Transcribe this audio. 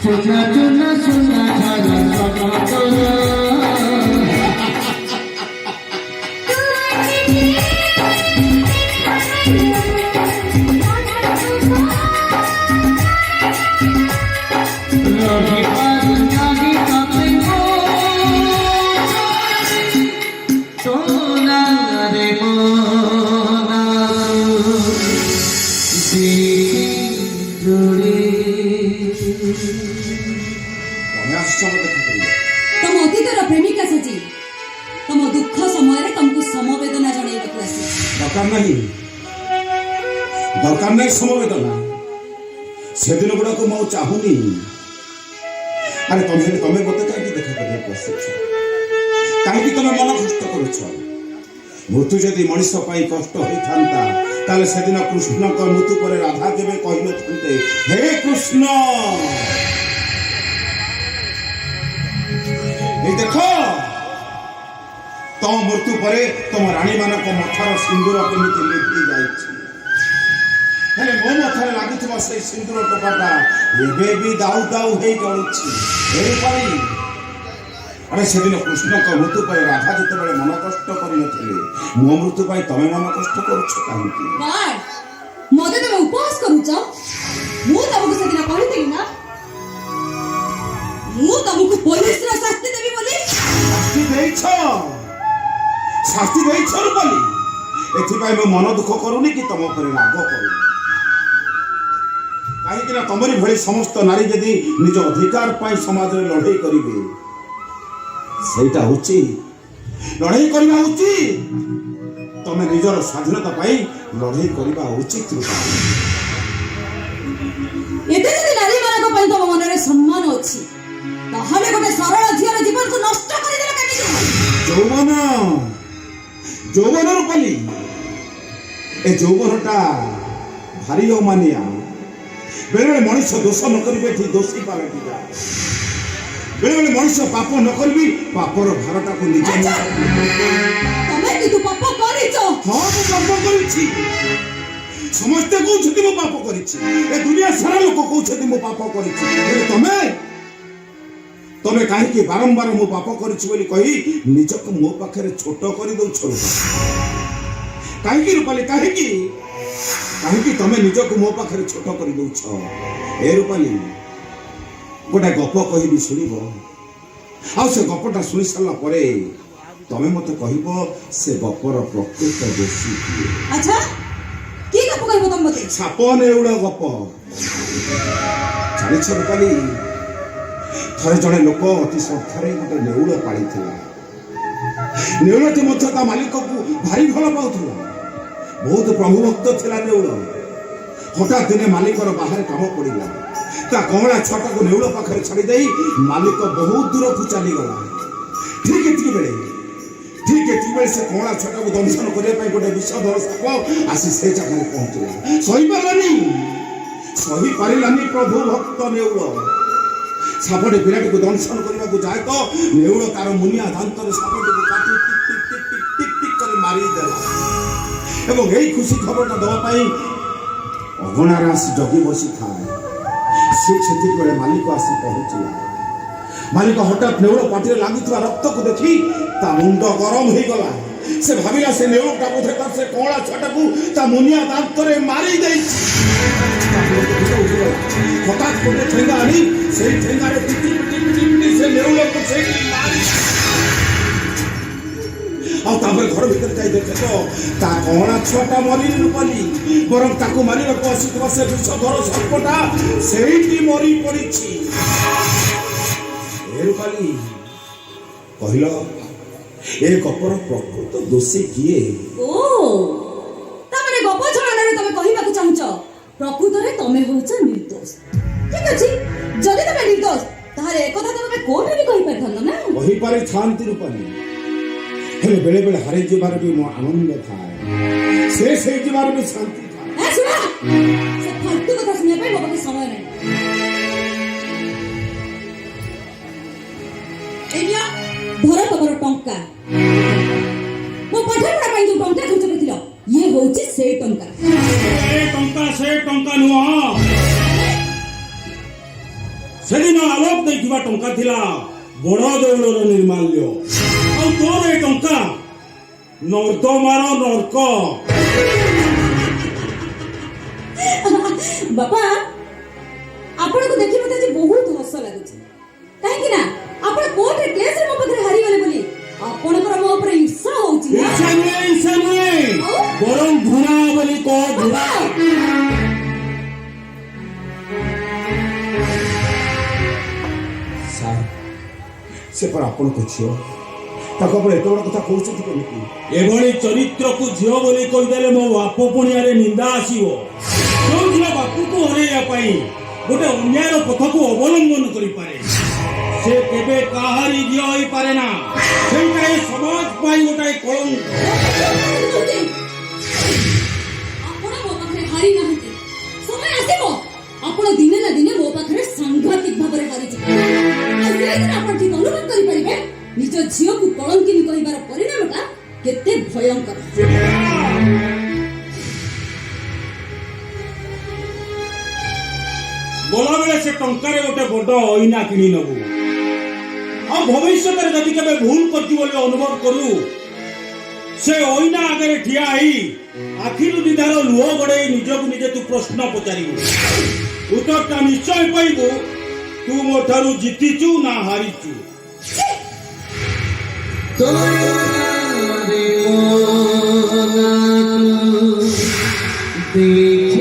চুনা চুনা চুনা ঝাড়া সকতরা तुम अतीतर प्रेमिका सजी तुम दुख समय तुमको समवेदना जन दरकार नहीं समवेदना से दिन गुड़ा को मो चाहूनी अरे तुम्हें मत कहीं देखा करने कहीं तुम मन कष्ट कर मृत्यु जदि मनीष कष्ट होता ताले से दिन कृष्ण मृत्यु पर राधा केवे कही न हे कृष्ण देख तुम मृत्यु पर तुम राणी मान मथार सिंदूर केमी लिपि जाए मो मथार लगुवा से सिंदूर टोकाटा एबे भी दाऊ दाऊ हो जलुची अरे से दिन कृष्ण मृत्यु पर राधा जो मन कष्ट कर मो मृत्यु पर तुम मन कष्ट कर मत तुम उपवास करुच तुमको से दिन कही ना तुमको पुलिस शास्ति देवी बोली शास्ति रूपाली एथिपाई मो मन दुख करूनी कि तुम पर राग करूनी कहीं तुमरी भली समस्त नारी यदि निज अधिकार पाई समाज में लड़ाई करेंगे सेटा होची लड़ाई करबा उचित तमे निजर स्वाधीनता पाई लड़ाई करबा उचित एते जदि नारी मानक पई तम मन रे सम्मान अछि ताहाले गोटे सरल झियर जीवन को नष्ट कर देला केमिति যৌবন রূপালী ए যৌবনটা ভারী অমানিয়া বেলে মনুষ্য দোষ ন করিবে ঠিক দোষী পালটি যায় বেলে মনুষ্য পাপ ন করবি পাপর ভারটা কো নিজে তুমি কি তু পাপ করিছ হ্যাঁ মু পাপ করিছি সমস্ত কৌছতি মু পাপ করিছি এ দুনিয়া সারা লোক কৌছতি মু পাপ করিছি তুমি तमे कहीं बारंबार मो पाप करी कही निजक मो पाखे छोट कर दौछ कहीं रूपाली कहीं तमे निजक मो पाखे छोट कर दौछ ए रूपाली गोटे गप कहि शुणव आ से गपटा शुणी सारा पर तमे मत कहब से गपर प्रकृत दोषी अच्छा की गप कहब तुम मते साप नेउड़ा गप जानिछ रूपाली थरे जड़े लोक अति श्रद्धार गोटे नेउल पाड़ी नेउलटी मालिक को भारी भल पाला बहुत प्रभु भक्त था नेउल हठात दिने मालिकर बाहर काम पड़ा कमला छुआटा को नेउल पाखे छाड़ी मालिक बहुत दूर को चलीगला ठीक बेले से कमला छुआटा को दंशन करने गोटे विषधर साप आसी से जगह पहुंचला सही पारानी प्रभु भक्त नेउल सापटे पिलाटी को दंशन करने को जाए तो नेउल तार मुनिया दांतर सापटी को काटी टिक टिक टिक टिक टिक टिक कर मारिदेला एवं यही खुशी खबरटा देवाई अगणार आसी जगी बसी थाए से मालिक आसी पहुंचला मालिक हठात नेउल पाटी लगुवा रक्त को देखी ता मुंड गरम हो गला से भाविला से नेउलटा बोधे तार से कौला छुआटा को ता मुनिया दांतरे मारी दे हठात गोटे ठेंगा आनी से ठेंगारे पिटी पिटी पिटी पिटी से नेउल को से मारी आ तापर घर भीतर जाई देखे तो ता कौला छुआटा मरी रूपाली बरं ताको मारी को आसीतवा से विषधर सर्पटा सेठी मरी पड़िछि ए रूपाली कहिलो ए गपर प्रकृत दोषी किए ओ तमरे गप छड़ाने तमे कहिबा को चाहछ प्रकृत रे तमे होछ निर्दोष ठीक अछि जदि तमे निर्दोष तारे एक कथा तमे कोन भी कहि परथन ना कहि पारे शांति रूपाली हेले बेले बेले हारे जीवार भी मो आनंद थाए से जीवार भी शांति थाए ए सुना से फालतू कथा सुनिया पे मोके समय नै एनिया धर तमर टंका मो पठन पड़ा पाई जो टंका खर्च करथिलो ये होची से टंका ଟଙ୍କା ସେ ଟଙ୍କା ନୁହଁ। ସେଦିନ ଆଲୋକ ଦେଇଥିବା ଟଙ୍କା ଥିଲା ବଡ଼ ଦେଉଳର ନିର୍ମାଲ୍ୟ। ଆଉ ତୋର ଏ ଟଙ୍କା ନର୍ଦ୍ଦମାର ନର୍କ। ବାପା ଆପଣଙ୍କୁ ଦେଖି ମତେ ଆଜି ବହୁତ ହସ ଲାଗୁଛି, କାହିଁକି ନା ଆପଣ କୋର୍ଟରେ କେସରେ ମୋ ପାଖରେ ହାରିଗଲେ ବୋଲି ଆପଣଙ୍କର ମୋ ଉପରେ ଈର୍ଷା ହଉଛି ନା? ଇଚ୍ଛା ନୁହେଁ ବରଂ ଘୃଣା ବୋଲି କହ, ଘୃଣା। ସାର୍, ସେ ପରା ଆପଣଙ୍କ ଝିଅ, ତାକୁ ଆପଣ ଏତେ ବଡ଼ କଥା କହୁଛନ୍ତି କେମିତି? ଏଭଳି ଚରିତ୍ରକୁ ଝିଅ ବୋଲି କହିଦେଲେ ମୋ ବାପ ପୁଣିଆରେ ନିନ୍ଦା ଆସିବ। ଯୋଉ ଝିଅ ବାପକୁ ହରେଇବା ପାଇଁ ଗୋଟେ ଅନ୍ୟାୟର ପଥକୁ ଅବଲମ୍ବନ କରିପାରେ, ସେ କେବେ କାହାରି ଝିଅ ହୋଇପାରେ ନା। ସେଇଟା ଏ ସମାଜ ପାଇଁ ଗୋଟାଏ କଳଙ୍କ। ଆପଣ ମୋ ପାଖରେ ହାରି ନାହାନ୍ତି, ସମୟ ଆସିବ ଆପଣ ଦିନେ ନା ଦିନେ ମୋ ପାଖରେ ସାଂଘାତିକ ଭାବରେ ହାରିଯିବେ। ଆଉ ସେଇଦିନ ଆପଣ ଠିକ ଅନୁଭବ କରିପାରିବେ ନିଜ ଝିଅକୁ କଳଙ୍କିନୀ କହିବାର ପରିଣାମଟା କେତେ ଭୟଙ୍କର। ଗଲାବେଳେ ସେ ଟଙ୍କାରେ ଗୋଟେ ବଡ଼ ଅଇନା କିଣି ନେବୁ। ଆଉ ଭବିଷ୍ୟତରେ ଯଦି କେବେ ଭୁଲ କରିଛୁ ବୋଲି ଅନୁଭବ କରୁ, ସେ ଅଇନା ଆଗରେ ଠିଆ ହେଇ ଆଖିରୁ ଦିଧାର ଲୁହ ଗଡ଼େଇ ନିଜକୁ ନିଜେ ତୁ ପ୍ରଶ୍ନ ପଚାରିବୁ। ଉତ୍ତରଟା ନିଶ୍ଚୟ ପାଇବୁ, ତୁ ମୋ ଠାରୁ ଜିତିଛୁ ନା ହାରିଛୁ। देखी